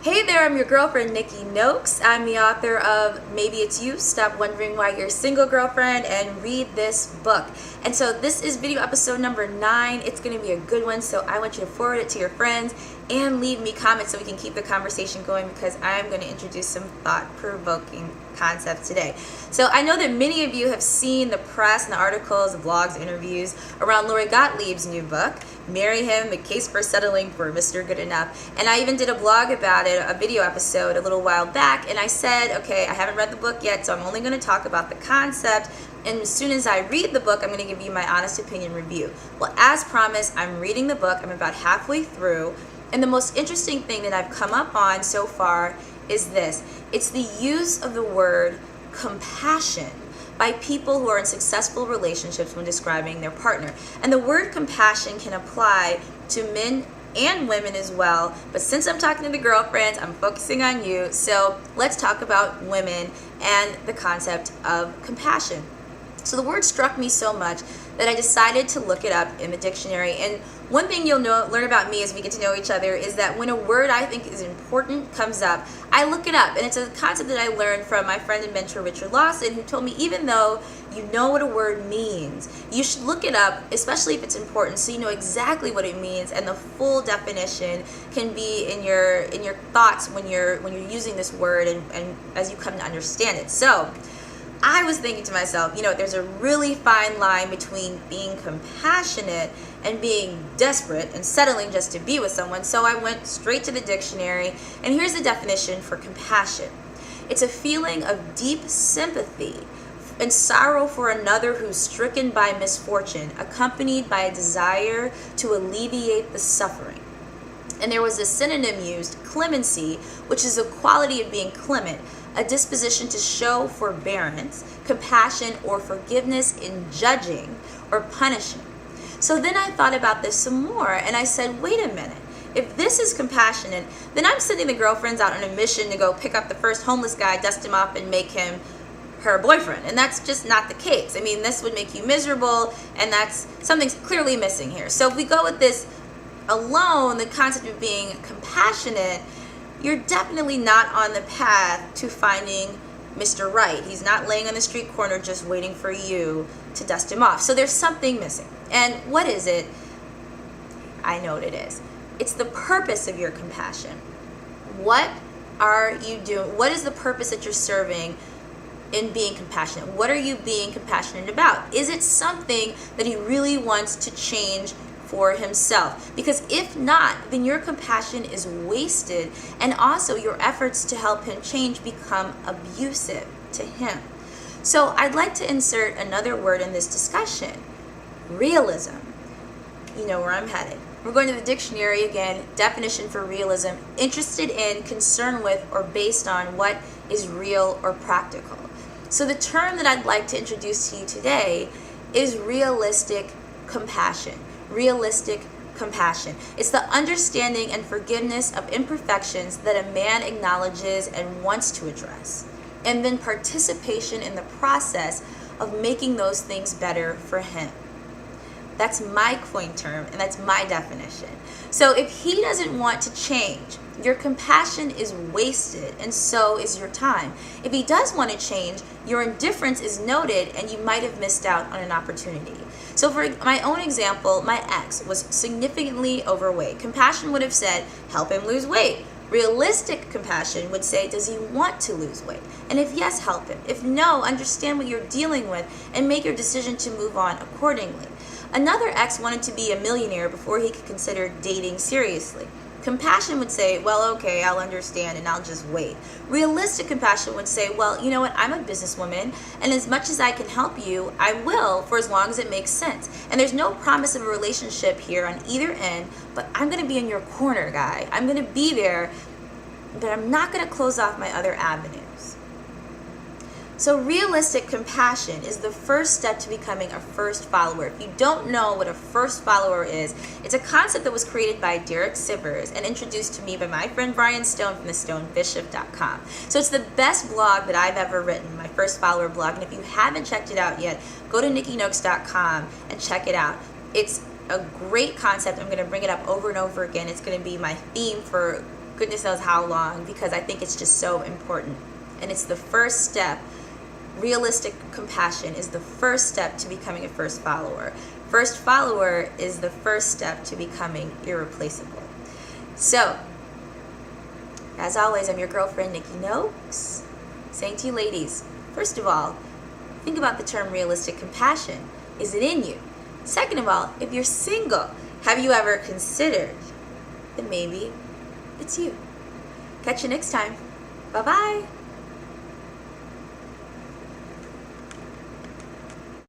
Hey there, I'm your girlfriend, Nikki Nokes. I'm the author of Maybe It's You, Stop Wondering Why You're Single, Girlfriend, and Read This Book. And so this is video episode number 9. It's going to be a good one, so I want you to forward it to your friends and leave me comments so we can keep the conversation going, because I'm going to introduce some thought-provoking concepts today. So I know that many of you have seen the press and the articles, the blogs, interviews around Lori Gottlieb's new book, Marry Him, A Case for Settling for Mr. Good Enough. And I even did a blog about it, a video episode a little while back, and I said, okay, I haven't read the book yet, so I'm only going to talk about the concept, and as soon as I read the book, I'm going to give you my honest opinion review. Well, as promised, I'm reading the book. I'm about halfway through, and the most interesting thing that I've come up on so far is this. It's the use of the word compassion by people who are in successful relationships when describing their partner. And the word compassion can apply to men and women as well, but since I'm talking to the girlfriends, I'm focusing on you. So let's talk about women and the concept of compassion. So the word struck me so much that I decided to look it up in the dictionary. And one thing you'll learn about me as we get to know each other is that when a word I think is important comes up, I look it up. And it's a concept that I learned from my friend and mentor, Richard Lawson, who told me even though you know what a word means, you should look it up, especially if it's important, so you know exactly what it means, and the full definition can be in your thoughts when you're using this word and as you come to understand it. So I was thinking to myself, there's a really fine line between being compassionate and being desperate and settling just to be with someone. So I went straight to the dictionary, and here's the definition for compassion. It's a feeling of deep sympathy and sorrow for another who's stricken by misfortune, accompanied by a desire to alleviate the suffering. And there was a synonym used, clemency, which is a quality of being clement, a disposition to show forbearance, compassion, or forgiveness in judging or punishing. So then I thought about this some more, and I said, wait a minute. If this is compassionate, then I'm sending the girlfriends out on a mission to go pick up the first homeless guy, dust him up, and make him her boyfriend. And that's just not the case. I mean, this would make you miserable, and that's something's clearly missing here. So if we go with this alone, the concept of being compassionate, you're definitely not on the path to finding Mr. Right. He's not laying on the street corner just waiting for you to dust him off. So there's something missing. And what is it? I know what it is. It's the purpose of your compassion. What are you doing? What is the purpose that you're serving in being compassionate? What are you being compassionate about? Is it something that he really wants to change for himself? Because if not, then your compassion is wasted, and also your efforts to help him change become abusive to him. So I'd like to insert another word in this discussion, realism. You know where I'm headed. We're going to the dictionary again, definition for realism, interested in, concerned with, or based on what is real or practical. So the term that I'd like to introduce to you today is realistic compassion. Realistic compassion. It's the understanding and forgiveness of imperfections that a man acknowledges and wants to address, and then participation in the process of making those things better for him. That's my coin term, and that's my definition. So if he doesn't want to change, your compassion is wasted, and so is your time. If he does want to change, your indifference is noted, and you might have missed out on an opportunity. So for my own example, my ex was significantly overweight. Compassion would have said, help him lose weight. Realistic compassion would say, does he want to lose weight? And if yes, help him. If no, understand what you're dealing with and make your decision to move on accordingly. Another ex wanted to be a millionaire before he could consider dating seriously. Compassion would say, well, okay, I'll understand and I'll just wait. Realistic compassion would say, well, you know what, I'm a businesswoman, and as much as I can help you, I will, for as long as it makes sense. And there's no promise of a relationship here on either end, but I'm going to be in your corner, guy. I'm going to be there, but I'm not going to close off my other avenues. So realistic compassion is the first step to becoming a first follower. If you don't know what a first follower is, it's a concept that was created by Derek Sivers and introduced to me by my friend Brian Stone from thestonebishop.com. So it's the best blog that I've ever written, my first follower blog. And if you haven't checked it out yet, go to nikkynokes.com and check it out. It's a great concept. I'm going to bring it up over and over again. It's going to be my theme for goodness knows how long, because I think it's just so important. And it's the first step. Realistic compassion is the first step to becoming a first follower. First follower is the first step to becoming irreplaceable. So, as always, I'm your girlfriend, Nikki Nokes, saying to you ladies, first of all, think about the term realistic compassion. Is it in you? Second of all, if you're single, have you ever considered that maybe it's you? Catch you next time. Bye-bye.